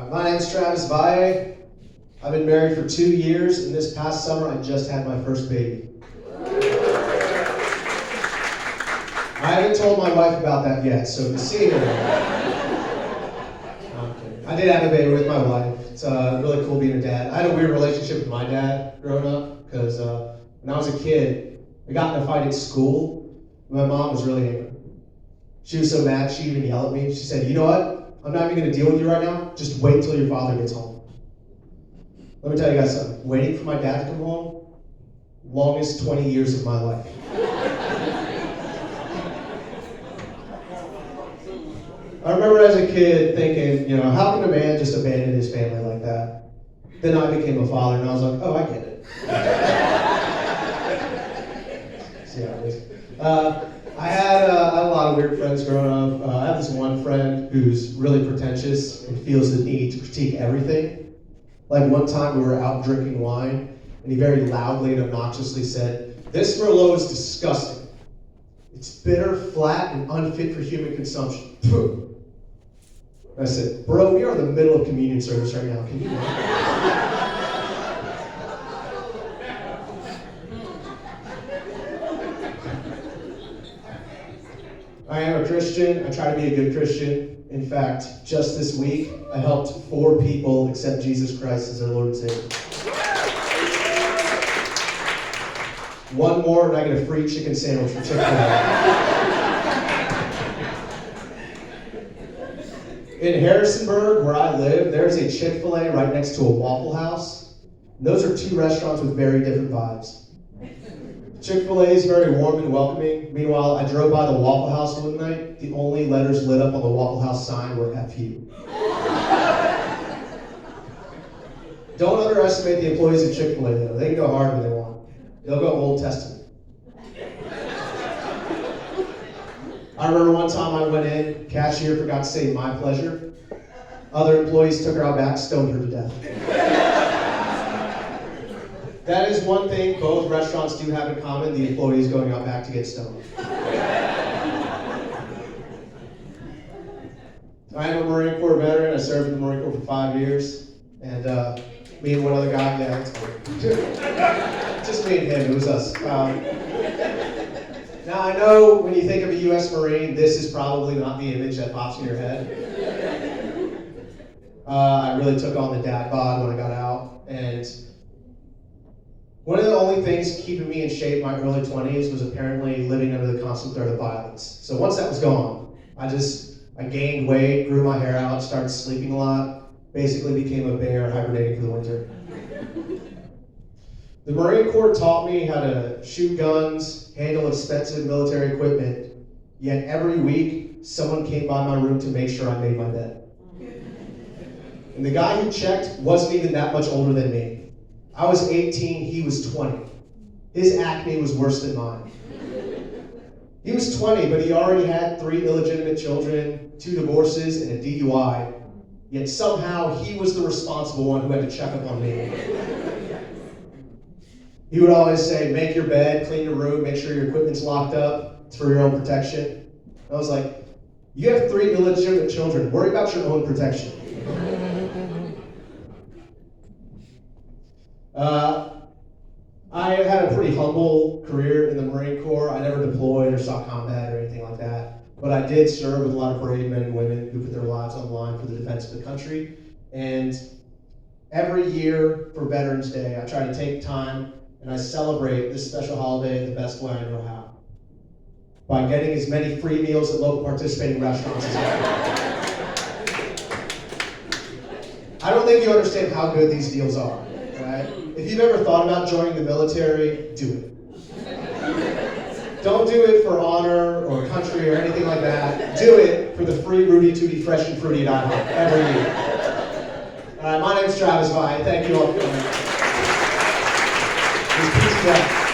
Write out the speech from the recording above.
My name's Travis Valle. I've been married for 2 years, and this past summer I just had my first baby. I haven't told my wife about that yet, so to see her. No, I'm kidding. I did have a baby with my wife. It's really cool being a dad. I had a weird relationship with my dad growing up, because when I was a kid, I got in a fight at school. My mom was really angry. She was so mad, she even yelled at me. She said, "You know what? I'm not even going to deal with you right now. Just wait until your father gets home." Let me tell you guys something. Waiting for my dad to come home, longest 20 years of my life. I remember as a kid thinking, how can a man just abandon his family like that? Then I became a father, and I was like, oh, I get it. See how it is. I had a lot of weird friends growing up. I have this one friend who's really pretentious and feels the need to critique everything. Like one time we were out drinking wine, and he very loudly and obnoxiously said, "This Merlot is disgusting. It's bitter, flat, and unfit for human consumption." I said, "Bro, we are in the middle of communion service right now. Can you not?" I am a Christian. I try to be a good Christian. In fact, just this week, I helped 4 people accept Jesus Christ as their Lord and Savior. One more, and I get a free chicken sandwich from Chick-fil-A. In Harrisonburg, where I live, there's a Chick-fil-A right next to a Waffle House. And those are 2 restaurants with very different vibes. Chick-fil-A is very warm and welcoming. Meanwhile, I drove by the Waffle House one night. The only letters lit up on the Waffle House sign were F-U. Don't underestimate the employees at Chick-fil-A, though. They can go hard when they want. They'll go Old Testament. I remember one time I went in, cashier forgot to say "my pleasure." Other employees took her out back, stoned her to death. That is one thing both restaurants do have in common: the employees going out back to get stoned. I am a Marine Corps veteran. I served in the Marine Corps for 5 years. And me and one other guy, yeah, that's cool. Just me and him, it was us. Now I know when you think of a U.S. Marine, this is probably not the image that pops in your head. I really took on the dad bod when I got out. And one of the only things keeping me in shape in my early 20s was apparently living under the constant threat of violence. So once that was gone, I gained weight, grew my hair out, started sleeping a lot, basically became a bear hibernating for the winter. The Marine Corps taught me how to shoot guns, handle expensive military equipment, yet every week someone came by my room to make sure I made my bed. And the guy who checked wasn't even that much older than me. I was 18, he was 20. His acne was worse than mine. He was 20, but he already had 3 illegitimate children, 2 divorces, and a DUI. Yet somehow he was the responsible one who had to check up on me. He would always say, "Make your bed, clean your room, make sure your equipment's locked up. It's for your own protection." I was like, "You have 3 illegitimate children. Worry about your own protection." I had a pretty humble career in the Marine Corps. I never deployed or saw combat or anything like that. But I did serve with a lot of brave men and women who put their lives on the line for the defense of the country. And every year for Veterans Day, I try to take time and I celebrate this special holiday the best way I know how. By getting as many free meals at local participating restaurants as I can. I don't think you understand how good these deals are, right? If you've ever thought about joining the military, do it. Don't do it for honor or country or anything like that. Do it for the free Rudy Tooty Fresh and Fruity at IHOP every year. My name's Travis Valle. Thank you all for coming. Peace out.